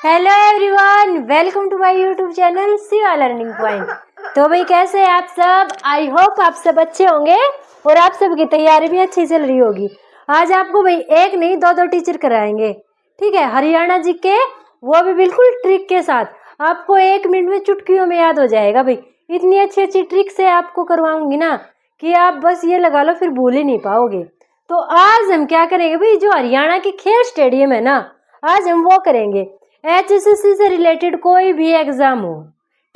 Hello everyone, welcome to my YouTube channel Shiva learning point. तो भाई कैसे हैं आप सब? आई होप आप सब अच्छे होंगे और आप सबकी तैयारी भी अच्छी चल रही होगी। आज आपको भाई एक नहीं दो टीचर कराएंगे, ठीक है, हरियाणा जी के, वो भी बिल्कुल ट्रिक के साथ। आपको 1 मिनट में चुटकियों में याद हो जाएगा भाई। इतनी अच्छी अच्छी ट्रिक से आपको करवाऊंगी ना कि आप बस ये लगा लो, फिर भूल ही नहीं पाओगे। तो आज हम क्या करेंगे भाई, जो हरियाणा के खेल स्टेडियम है ना, आज हम वो करेंगे। HSSC से रिलेटेड कोई भी एग्जाम हो,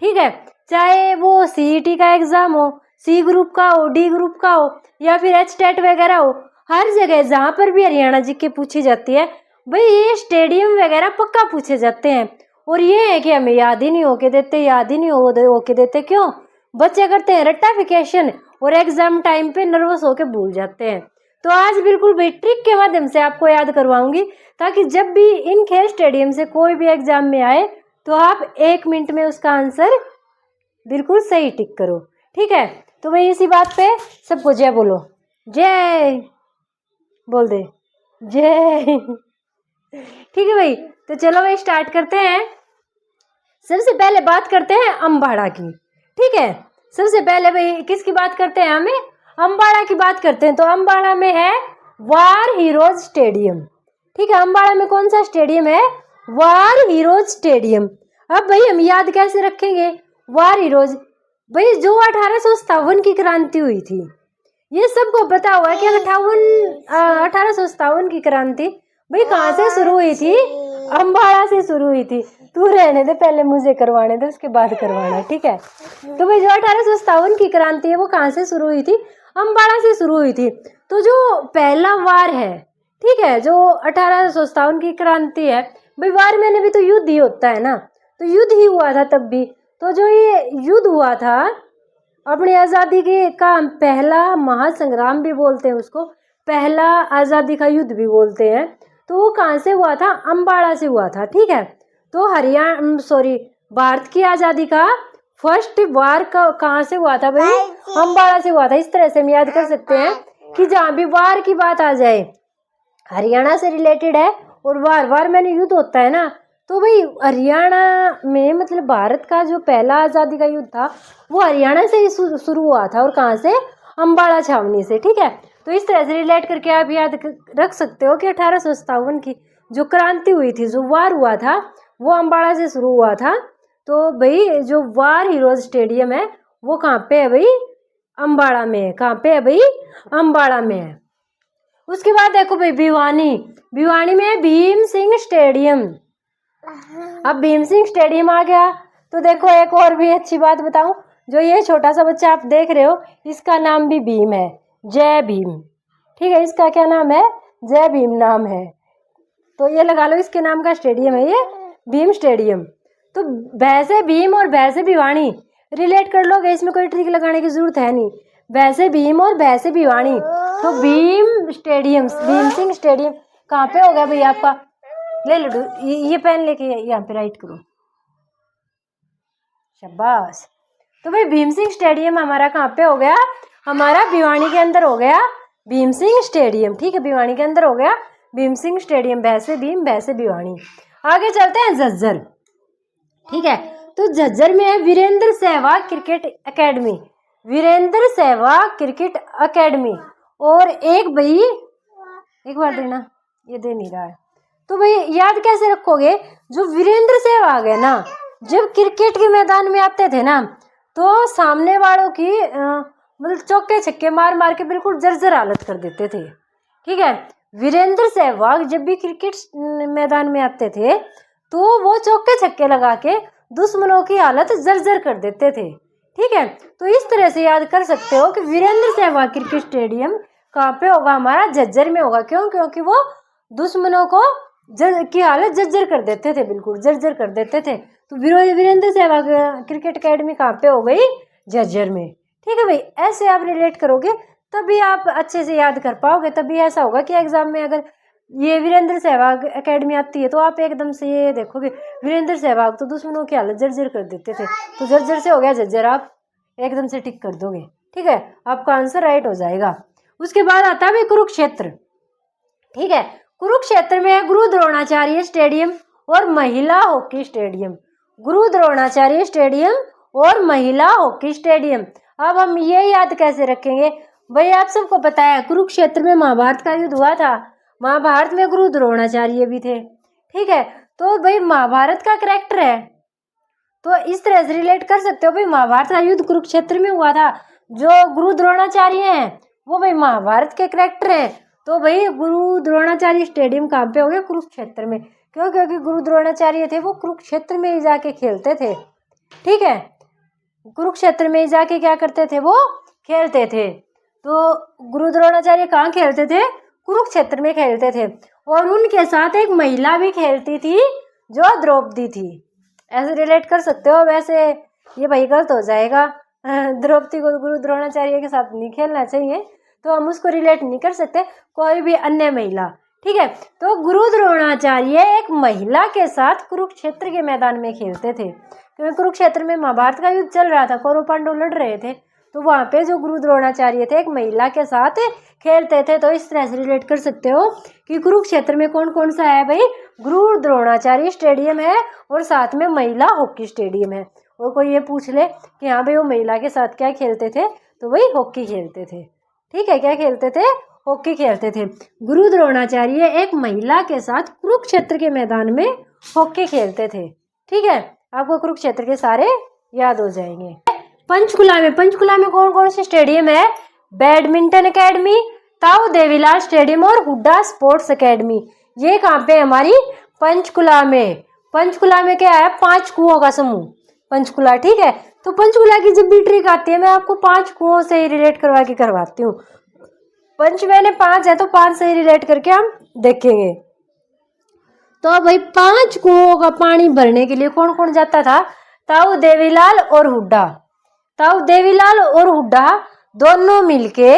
ठीक है, चाहे वो CET का एग्जाम हो, C ग्रुप का हो, D ग्रुप का हो, या फिर HTET वगैरह हो, हर जगह जहां पर भी हरियाणा जी के पूछी जाती है भाई, ये स्टेडियम वगैरह पक्का पूछे जाते हैं। और ये है कि हमें याद ही नहीं होके देते, याद ही नहीं होके देते। क्यों? बच्चे करते हैं रट्टाफिकेशन और एग्जाम टाइम पे नर्वस होके भूल जाते हैं। तो आज बिल्कुल भाई ट्रिक के माध्यम से आपको याद करवाऊंगी, ताकि जब भी इन खेल स्टेडियम से कोई भी एग्जाम में आए तो आप 1 मिनट में उसका आंसर बिल्कुल सही टिक करो, ठीक है। तो भाई इसी बात पे सबको जय बोलो, जय बोल दे, जय। ठीक है भाई, तो चलो भाई स्टार्ट करते हैं। सबसे पहले बात करते हैं अम्बाड़ा की, ठीक है। सबसे पहले भाई किसकी बात करते हैं? हमें अम्बाड़ा की बात करते हैं। तो अम्बाड़ा में है वार हीरोज स्टेडियम, ठीक है। अम्बाड़ा में कौन सा स्टेडियम है? War heroes stadium. अब भाई हम याद कैसे रखेंगे वार हीरोज? भाई जो 1857 की क्रांति हुई थी, ये सबको पता हुआ है कि 1857 की क्रांति भाई कहाँ से शुरू हुई थी? अम्बाड़ा से शुरू हुई थी। तू रहने दे, पहले मुझे करवाने दे, उसके बाद करवाना, ठीक है। तो भाई जो 1857 की क्रांति है वो कहाँ से शुरू हुई थी? अम्बाड़ा से शुरू हुई थी। तो जो पहला वार है, ठीक है, जो 1857 की क्रांति है भाई, वार में भी तो युद्ध ही होता है ना, तो युद्ध ही हुआ था तब भी। तो जो ये युद्ध हुआ था अपनी आज़ादी के का पहला महासंग्राम भी बोलते हैं उसको, पहला आज़ादी का युद्ध भी बोलते हैं। तो वो कहाँ से हुआ था? अम्बाड़ा से हुआ था, ठीक है। तो भारत की आज़ादी का फर्स्ट वार कहाँ से हुआ था भाई? अम्बाड़ा से हुआ था। इस तरह से हम याद कर सकते हैं कि जहाँ भी वार की बात आ जाए, हरियाणा से रिलेटेड है, और वार मैंने युद्ध होता है ना, तो भाई हरियाणा में मतलब भारत का जो पहला आज़ादी का युद्ध था वो हरियाणा से ही शुरू हुआ था। और कहाँ से? अम्बाड़ा छावनी से, ठीक है। तो इस तरह से रिलेट करके आप याद रख सकते हो कि 1857 की जो क्रांति हुई थी, जो वार हुआ था, वो अम्बाड़ा से शुरू हुआ था। तो भाई जो वार हीरोज स्टेडियम है वो कहाँ पे है भाई? अम्बाड़ा में है। कहाँ पे है भाई? अम्बाड़ा में है। उसके बाद देखो भाई भिवानी में है भीम सिंह स्टेडियम। अब भीम सिंह स्टेडियम आ गया तो देखो एक और भी अच्छी बात बताऊं, जो ये छोटा सा बच्चा आप देख रहे हो, इसका नाम भी भीम है, जय भीम, ठीक है। इसका क्या नाम है? जय भीम नाम है। तो ये लगा लो इसके नाम का स्टेडियम है ये, भीम स्टेडियम। तो वैसे भीम और वैसे भिवानी रिलेट कर लोगे, इसमें कोई ट्रिक लगाने की जरूरत है नहीं। वैसे भीम और वैसे भिवानी, तो भीम स्टेडियम, भीम सिंह स्टेडियम कहाँ पे होगा भाई आपका? ले लड्डू, ये पेन लेके यहाँ पे राइट करो, शाबाश। तो भाई भीम सिंह स्टेडियम हमारा कहाँ पे हो गया? हमारा भिवानी के अंदर हो गया भीम सिंह स्टेडियम, ठीक है। भिवानी के अंदर हो गया भीम सिंह स्टेडियम, वैसे भीम वैसे भिवानी। आगे चलते हैं झज्जर, ठीक है। तो झज्जर में है Virender Sehwag cricket academy, Virender Sehwag cricket academy. और एक भाई, एक बार देना, ये दे नहीं रहा है। तो भाई याद कैसे रखोगे? जो वीरेंद्र सहवाग है ना, जब क्रिकेट के मैदान में आते थे ना, तो सामने वालों की मतलब चौके छक्के मार मार के बिल्कुल जर्जर हालत कर देते थे, ठीक है। वीरेंद्र सहवाग जब भी क्रिकेट मैदान में आते थे तो वो चौके छक्के लगा के दुश्मनों की हालत जर्जर कर देते थे, ठीक है। तो इस तरह से याद कर सकते हो कि वीरेंद्र सहवाग क्रिकेट स्टेडियम कहाँ पे होगा? हमारा झज्जर में होगा। क्यों? क्योंकि वो दुश्मनों को की हालत जर्जर कर देते थे, बिल्कुल जर्जर कर देते थे। तो वीरेंद्र सहवाग क्रिकेट एकेडमी कहाँ पे हो गई? झज्जर में, ठीक है भाई। ऐसे आप रिलेट करोगे तभी आप अच्छे से याद कर पाओगे। तभी ऐसा होगा कि एग्जाम में अगर ये वीरेंद्र सहवाग एकेडमी आती है तो आप एकदम से ये देखोगे वीरेंद्र सहवाग तो दुश्मनों की हालत जर्जर कर देते थे, तो जर्जर से हो गया झज्जर, आप एकदम से टिक कर दोगे, ठीक है। आपका आंसर राइट हो जाएगा। उसके बाद आता है भाई कुरुक्षेत्र, ठीक है। कुरुक्षेत्र में गुरु द्रोणाचार्य स्टेडियम और महिला हॉकी स्टेडियम, गुरु द्रोणाचार्य स्टेडियम और महिला हॉकी स्टेडियम। अब हम ये याद कैसे रखेंगे भाई, आप सबको पता है कुरुक्षेत्र में महाभारत का युद्ध हुआ था, महाभारत में गुरु द्रोणाचार्य भी थे, ठीक है। तो भाई महाभारत का कैरेक्टर है, तो इस तरह से रिलेट कर सकते हो भाई, महाभारत का युद्ध कुरुक्षेत्र में हुआ था, जो गुरु द्रोणाचार्य हैं वो भाई महाभारत के कैरेक्टर हैं। तो भाई गुरु द्रोणाचार्य स्टेडियम कहाँ पे हो गया, कुरुक्षेत्र में। क्यों? क्योंकि गुरु द्रोणाचार्य थे वो कुरुक्षेत्र में ही जाके खेलते थे, ठीक है, कुरुक्षेत्र में ही जाके क्या करते थे, वो खेलते थे। तो गुरु द्रोणाचार्य कहाँ खेलते थे, कुरुक्षेत्र में खेलते थे। और उनके साथ एक महिला भी खेलती थी जो द्रौपदी थी, ऐसे रिलेट कर सकते हो। वैसे ये भाई गलत हो जाएगा, द्रौपदी को गुरु द्रोणाचार्य के साथ नहीं खेलना चाहिए, तो हम उसको रिलेट नहीं कर सकते, कोई भी अन्य महिला, ठीक है। तो गुरु द्रोणाचार्य एक महिला के साथ कुरुक्षेत्र के मैदान में खेलते थे, क्योंकि कुरुक्षेत्र में महाभारत का युद्ध चल रहा था, कौरव पांडव लड़ रहे थे, तो वहां पे जो गुरु द्रोणाचार्य थे एक महिला के साथ खेलते थे। तो इस तरह से रिलेट कर सकते हो कि कुरुक्षेत्र में कौन कौन सा है भाई, गुरु द्रोणाचार्य स्टेडियम है और साथ में महिला हॉकी स्टेडियम है। और कोई ये पूछ ले कि हाँ भाई वो महिला के साथ क्या खेलते थे, तो वही हॉकी खेलते थे, ठीक है। क्या खेलते थे, हॉकी खेलते थे। गुरु द्रोणाचार्य एक महिला के साथ कुरुक्षेत्र के मैदान में हॉकी खेलते थे, ठीक है। आपको कुरुक्षेत्र के सारे याद हो जाएंगे। पंचकुला में कौन कौन से स्टेडियम है, बैडमिंटन एकेडमी, ताऊ देवीलाल स्टेडियम और हुड्डा स्पोर्ट्स एकेडमी। ये कहाँ पे हमारी पंचकुला में। पंचकुला में क्या है, 5 कुओं का समूह पंचकुला, ठीक है। तो पंचकुला की जब भी ट्रिक आती है मैं आपको 5 कुओं से ही रिलेट करवा के करवाती हूँ। पंच मैंने 5 है तो 5 से ही रिलेट करके हम देखेंगे। तो भाई 5 कुओं का पानी भरने के लिए कौन कौन जाता था, ताऊ देवीलाल और हुड्डा। ताऊ देवीलाल और हुड्डा दोनों मिलके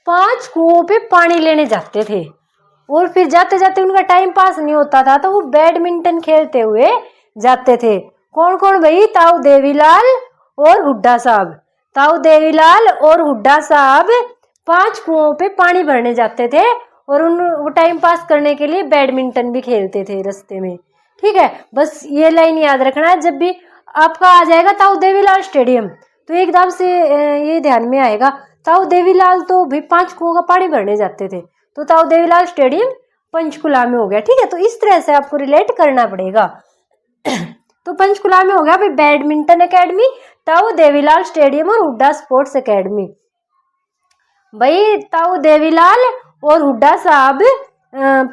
5 कुओं पे पानी लेने जाते थे, और फिर जाते जाते उनका टाइम पास नहीं होता था तो वो बैडमिंटन खेलते हुए जाते थे। कौन कौन भाई, ताऊ देवीलाल और हुड्डा साहब। ताऊ देवीलाल और हुड्डा साहब 5 कुओं पे पानी भरने जाते थे और वो टाइम पास करने के लिए बैडमिंटन भी खेलते थे रास्ते में, ठीक है। बस ये लाइन याद रखना है, जब भी आपका आ जाएगा ताऊ देवीलाल स्टेडियम तो एकदम से ये ध्यान में आएगा, ताऊ देवीलाल तो भी 5 कुओं का पानी भरने जाते थे, तो ताऊ देवीलाल स्टेडियम पंचकुला में हो गया, ठीक है। तो इस तरह से आपको रिलेट करना पड़ेगा। तो पंचकुला में हो गया भाई बैडमिंटन एकेडमी, ताऊ देवीलाल स्टेडियम और हुड्डा स्पोर्ट्स एकेडमी। भाई ताऊ देवीलाल और हुड्डा साहब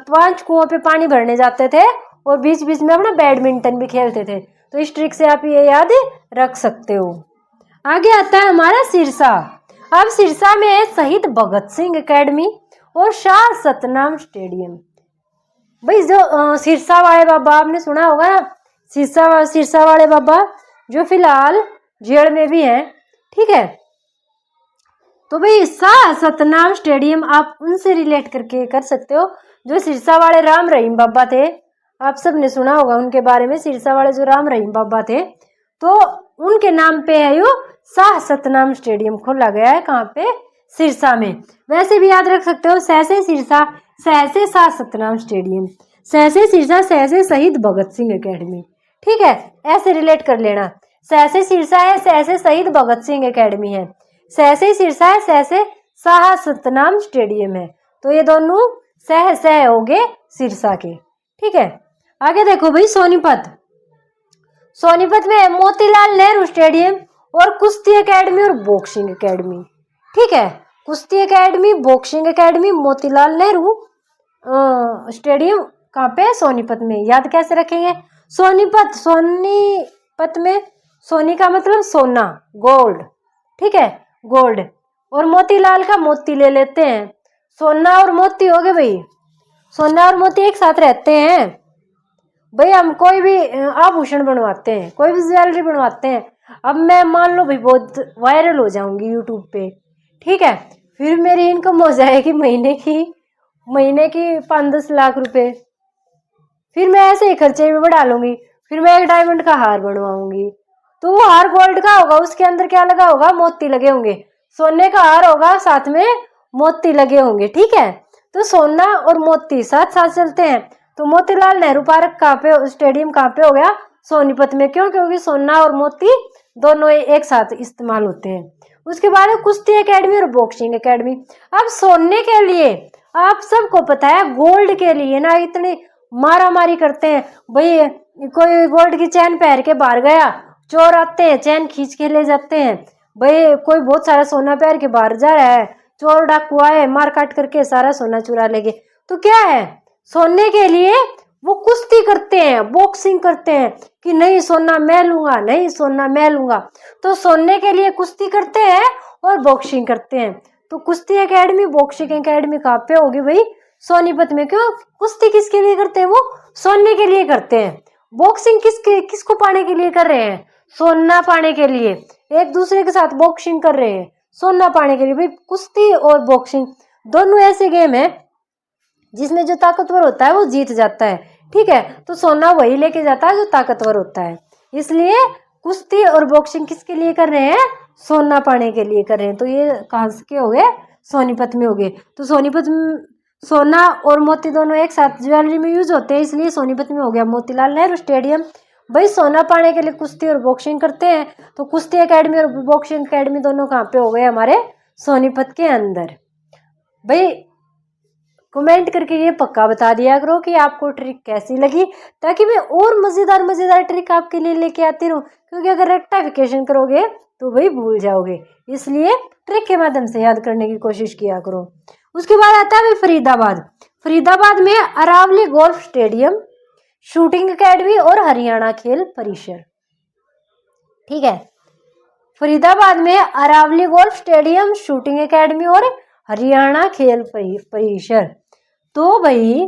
5 कुओं पे पानी भरने जाते थे और बीच बीच में अपना बैडमिंटन भी खेलते थे। तो इस ट्रिक से आप ये याद रख सकते हो। आगे आता है हमारा सिरसा। अब सिरसा में है शहीद भगत सिंह एकेडमी और शाह सतनाम स्टेडियम। भाई जो सिरसा वाले बाबा आपने सुना होगा ना, सिरसा वाले बाबा जो फिलहाल जेल में भी हैं, ठीक है। तो भाई शाह सतनाम स्टेडियम आप उनसे रिलेट करके कर सकते हो जो सिरसा वाले राम रहीम बाबा थे, आप सब ने सुना होगा उनके बारे में। सिरसा वाले जो राम रहीम बाबा थे तो उनके नाम पे है यो शाह सतनाम स्टेडियम खोला गया है, कहाँ पे, सिरसा में। वैसे भी याद रख सकते हो सहसे सिरसा, सहसे शाह सतनाम स्टेडियम, सहसे सिरसा, सहसे शहीद भगत सिंह एकेडमी, ठीक है। ऐसे रिलेट कर लेना, सहसे सिरसा है, सहसे शहीद भगत सिंह एकेडमी है, सहसे सिरसा है, सहसे शाह सतनाम स्टेडियम है। तो ये दोनों सह हो गए सिरसा के, ठीक है। आगे देखो भाई सोनीपत। सोनीपत में मोतीलाल नेहरू स्टेडियम और कुश्ती एकेडमी और बॉक्सिंग एकेडमी, ठीक है। कुश्ती academy, boxing academy, Motilal Nehru stadium कहाँ पे, सोनीपत में। याद कैसे रखेंगे, सोनीपत, सोनीपत में सोनी का मतलब सोना, गोल्ड, ठीक है, गोल्ड। और मोतीलाल का मोती ले लेते हैं, सोना और मोती हो गए भाई, सोना और मोती एक साथ रहते हैं भाई। हम कोई भी आभूषण बनवाते हैं, कोई भी ज्वेलरी बनवाते हैं, अब मैं मान लो भाई बहुत वायरल हो जाऊंगी यूट्यूब पे, ठीक है, फिर मेरी इनकम हो जाएगी महीने की 5-10 लाख रुपए, फिर मैं ऐसे ही खर्चे में बढ़ा लूंगी, फिर मैं एक डायमंड का हार बनवाऊंगी, तो वो हार गोल्ड का होगा, उसके अंदर क्या लगा होगा, मोती लगे होंगे। सोने का हार होगा, साथ में मोती लगे होंगे, ठीक है। तो सोना और मोती साथ साथ चलते हैं, तो मोतीलाल नेहरू पार्क कहाँ पे, स्टेडियम कहाँ पे हो गया, सोनीपत में। क्यों? क्योंकि सोना और मोती दोनों एक साथ इस्तेमाल होते हैं। उसके बाद है कुश्ती एकेडमी और बॉक्सिंग एकेडमी। अब सोने के लिए आप सबको पता है, गोल्ड के लिए ना इतनी मारा मारी करते हैं भाई। कोई गोल्ड की चैन पहन के बाहर गया, चोर आते हैं चैन खींच के ले जाते हैं भाई। कोई बहुत सारा सोना पहन के बाहर जा रहा है, चोर डाकू आए मार काट करके सारा सोना चुरा ले गए। तो क्या है, सोने के लिए वो कुश्ती करते हैं, बॉक्सिंग करते हैं कि नहीं सोना मैं लूंगा, नहीं सोना मैं लूंगा। तो सोने के लिए कुश्ती करते हैं और बॉक्सिंग करते हैं। तो कुश्ती एकेडमी बॉक्सिंग एकेडमी कहाँ पे होगी भाई, सोनीपत में। क्यों? कुश्ती किसके लिए करते हैं, वो सोने के लिए करते हैं। बॉक्सिंग किसको पाने के लिए कर रहे हैं, सोना पाने के लिए। एक दूसरे के साथ बॉक्सिंग कर रहे हैं सोना पाने के लिए। भाई कुश्ती और बॉक्सिंग दोनों ऐसे गेम है जिसमें जो ताकतवर होता है वो जीत जाता है, ठीक है। तो सोना वही लेके जाता है जो ताकतवर होता है। इसलिए कुश्ती और बॉक्सिंग किसके लिए कर रहे हैं, सोना पाने के लिए कर रहे हैं। तो ये कहाँ के हो गए, सोनीपत में हो गए। तो सोनीपत में सोना और मोती दोनों एक साथ ज्वेलरी में यूज होते हैं, इसलिए सोनीपत में हो गया मोतीलाल नेहरू स्टेडियम। भाई सोना पाने के लिए कुश्ती और बॉक्सिंग करते हैं, तो कुश्ती एकेडमी और बॉक्सिंग एकेडमी दोनों कहाँ पे हो गए, हमारे सोनीपत के अंदर। भाई कमेंट करके ये पक्का बता दिया करो कि आपको ट्रिक कैसी लगी, ताकि मैं और मजेदार मजेदार ट्रिक आपके लिए लेके आती रहूं। क्योंकि अगर रेक्टिफिकेशन करोगे तो भाई भूल जाओगे, इसलिए ट्रिक के माध्यम से याद करने की कोशिश किया करो। उसके बाद आता है फरीदाबाद। फरीदाबाद में Aravalli golf stadium, shooting academy और हरियाणा खेल परिसर, ठीक है। फरीदाबाद में Aravalli golf stadium, shooting academy और हरियाणा खेल परिसर। तो भाई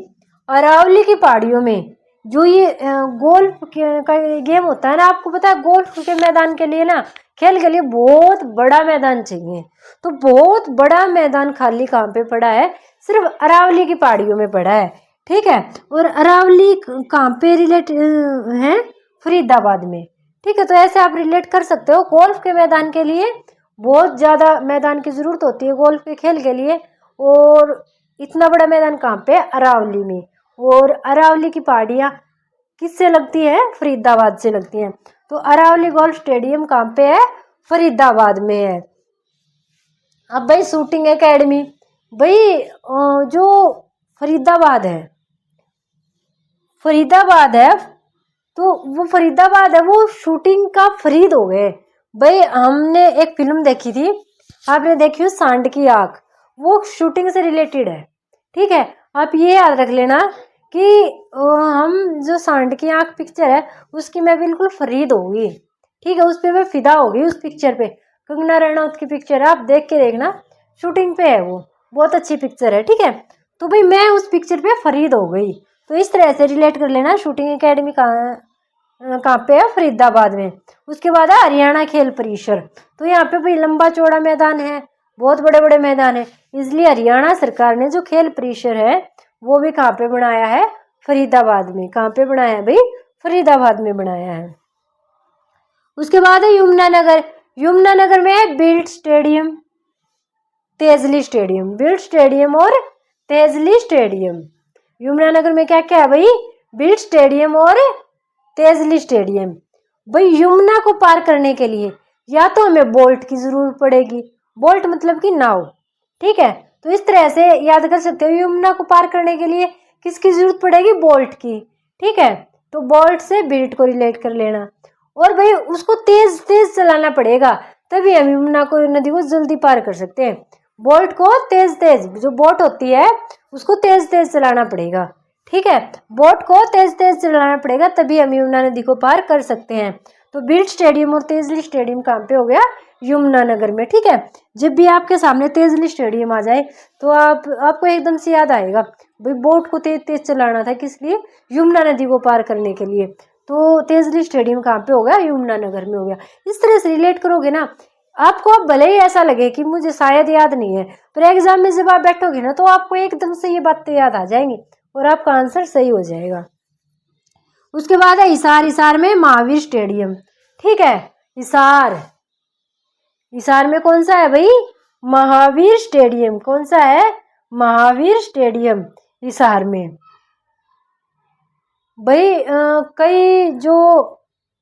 अरावली की पहाड़ियों में जो ये गोल्फ का गेम होता है ना, आपको पता है गोल्फ के मैदान के लिए ना, खेल के लिए बहुत बड़ा मैदान चाहिए। तो बहुत बड़ा मैदान खाली कहाँ पे पड़ा है, सिर्फ अरावली की पहाड़ियों में पड़ा है, ठीक है। और अरावली कहाँ पे रिलेट है, फरीदाबाद में, ठीक है। तो ऐसे आप रिलेट कर सकते हो। गोल्फ के मैदान के लिए बहुत ज्यादा मैदान की जरूरत होती है गोल्फ के खेल के लिए, और इतना बड़ा मैदान कहाँ पे, अरावली में। और अरावली की पहाड़ियाँ किससे लगती है, फरीदाबाद से लगती हैं। तो अरावली गोल्फ स्टेडियम कहाँ पे है, फरीदाबाद में है। अब भाई शूटिंग एकेडमी, भाई जो फरीदाबाद है, फरीदाबाद है तो वो फरीदाबाद है, वो शूटिंग का फरीद हो गए। भाई हमने एक फिल्म देखी थी, आपने देखी हो सांड की आंख, वो शूटिंग से रिलेटेड है, ठीक है। आप ये याद रख लेना कि हम जो सांड की आंख पिक्चर है उसकी मैं बिल्कुल फरीद होगी, ठीक है। उस पर मैं फिदा होगी, उस पिक्चर पे। कंगना रनौत की पिक्चर है, आप देख के देखना, शूटिंग पे है वो, बहुत अच्छी पिक्चर है, ठीक है। तो भाई मैं उस पिक्चर पे फरीद हो गई। तो इस तरह से रिलेट कर लेना। शूटिंग एकेडमी कहाँ पे है, फरीदाबाद में। उसके बाद है हरियाणा खेल परिसर। तो यहाँ पे भाई लंबा चौड़ा मैदान है, बहुत बड़े बड़े मैदान है, इसलिए हरियाणा सरकार ने जो खेल परिसर है वो भी कहाँ पे बनाया है, फरीदाबाद में। कहाँ पे बनाया है भाई, फरीदाबाद में बनाया है। उसके बाद है यमुनानगर। यमुनानगर में है built stadium, Tejli stadium, built stadium और तेजली स्टेडियम। यमुनानगर में क्या क्या है भाई, बिल्ट स्टेडियम और तेजली स्टेडियम। भाई यमुना को पार करने के लिए या तो हमें बोल्ट की जरूरत पड़ेगी, बोल्ट मतलब कि नाव, ठीक है। तो इस तरह से याद कर सकते हो, यमुना को पार करने के लिए किसकी जरूरत पड़ेगी, बोल्ट की, ठीक है। तो बोल्ट से बिल्ट को रिलेट कर लेना। और भाई उसको तेज तेज चलाना पड़ेगा, तभी हम यमुना को, नदी को जल्दी पार कर सकते हैं। बोल्ट को तेज तेज, जो बोट होती है उसको तेज तेज चलाना पड़ेगा, ठीक है। बोट को तेज तेज चलाना पड़ेगा, तभी हम यमुना नदी को पार कर सकते हैं। तो बिल्ट स्टेडियम और तेजली स्टेडियम कहाँ पे हो गया, यमुनानगर में, ठीक है। जब भी आपके सामने तेजली स्टेडियम आ जाए तो आपको एकदम से याद आएगा भाई बोट को तेज तेज चलाना था, किस लिए, यमुना नदी को पार करने के लिए। तो तेजली स्टेडियम कहाँ पे हो गया, यमुनानगर में हो गया। इस तरह से रिलेट करोगे ना, आपको अब भले ही ऐसा लगे कि मुझे शायद याद नहीं है, पर एग्जाम में जब आप बैठोगे ना तो आपको एकदम से ये बातें याद आ जाएंगी और आपका आंसर सही हो जाएगा। उसके बाद है हिसार। हिसार में महावीर स्टेडियम, ठीक है। हिसार, हिसार में कौन सा है भाई, महावीर स्टेडियम। कौन सा है, महावीर स्टेडियम हिसार में। भाई कई जो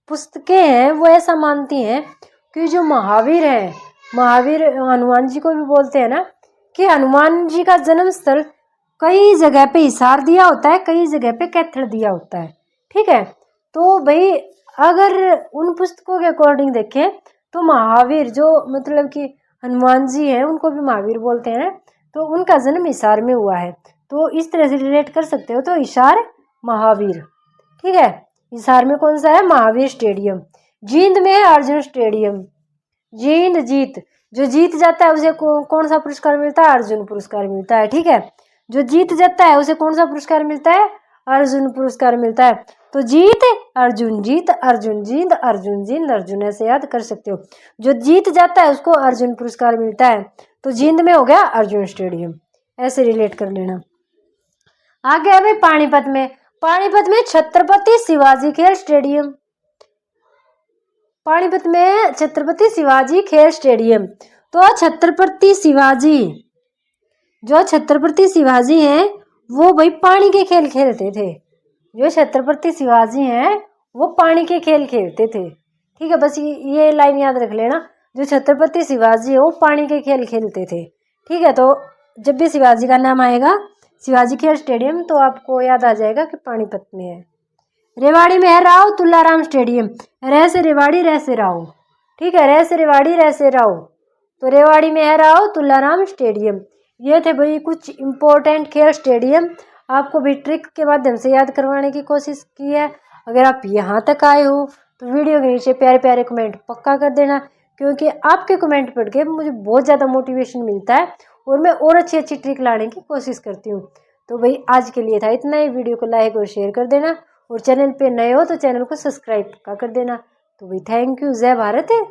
पुस्तकें हैं वो ऐसा मानती हैं कि जो महावीर है, महावीर हनुमान जी को भी बोलते हैं ना, कि हनुमान जी का जन्म स्थल कई जगह पे हिसार दिया होता है, कई जगह पे कैथल दिया होता है। ठीक है, तो भाई अगर उन पुस्तकों के अकॉर्डिंग देखें तो महावीर जो मतलब कि हनुमान जी हैं उनको भी महावीर बोलते हैं, तो उनका जन्म हिसार में हुआ है। तो इस तरह से रिलेट कर सकते हो, तो हिसार महावीर। ठीक है, हिसार में कौन सा है? महावीर स्टेडियम। जींद में है अर्जुन स्टेडियम। जींद जीत, जो जीत जाता है उसे कौन सा पुरस्कार मिलता है? अर्जुन पुरस्कार मिलता है। ठीक है, जो जीत जाता है उसे कौन सा पुरस्कार मिलता है? अर्जुन पुरस्कार मिलता है। तो जीत अर्जुन, जीत अर्जुन, जींद अर्जुन, जींद अर्जुन, ऐसे याद कर सकते हो। जो जीत जाता है उसको अर्जुन पुरस्कार मिलता है, तो जींद में हो गया अर्जुन स्टेडियम, ऐसे रिलेट कर लेना। आगे है भाई पानीपत में। पानीपत में छत्रपति शिवाजी खेल स्टेडियम। पानीपत में छत्रपति शिवाजी खेल स्टेडियम। तो छत्रपति शिवाजी, जो छत्रपति शिवाजी हैं वो भाई पानी के खेल खेलते थे। जो छत्रपति शिवाजी हैं वो पानी के खेल खेलते थे। ठीक है, बस ये लाइन याद रख लेना, जो छत्रपति शिवाजी है वो पानी के खेल खेलते थे। ठीक है, तो जब भी शिवाजी का नाम आएगा, शिवाजी खेल स्टेडियम, तो आपको याद आ जाएगा कि पानीपत में है। रेवाड़ी में है राव तुलाराम स्टेडियम। रह से रेवाड़ी, रह से राव। ठीक है, रह से रेवाड़ी, रह से राव, तो रेवाड़ी में है राव तुलाराम स्टेडियम। ये थे भाई कुछ इंपॉर्टेंट खेल स्टेडियम, आपको भी ट्रिक के माध्यम से याद करवाने की कोशिश की है। अगर आप यहाँ तक आए हो तो वीडियो के नीचे प्यारे प्यारे कमेंट पक्का कर देना, क्योंकि आपके कमेंट पढ़ के मुझे बहुत ज़्यादा मोटिवेशन मिलता है और मैं और अच्छी अच्छी ट्रिक लाने की कोशिश करती हूँ। तो भाई आज के लिए था इतना ही। वीडियो को लाइक और शेयर कर देना, और चैनल पे नए हो तो चैनल को सब्सक्राइब कर देना। तो भाई थैंक यू। जय भारत है।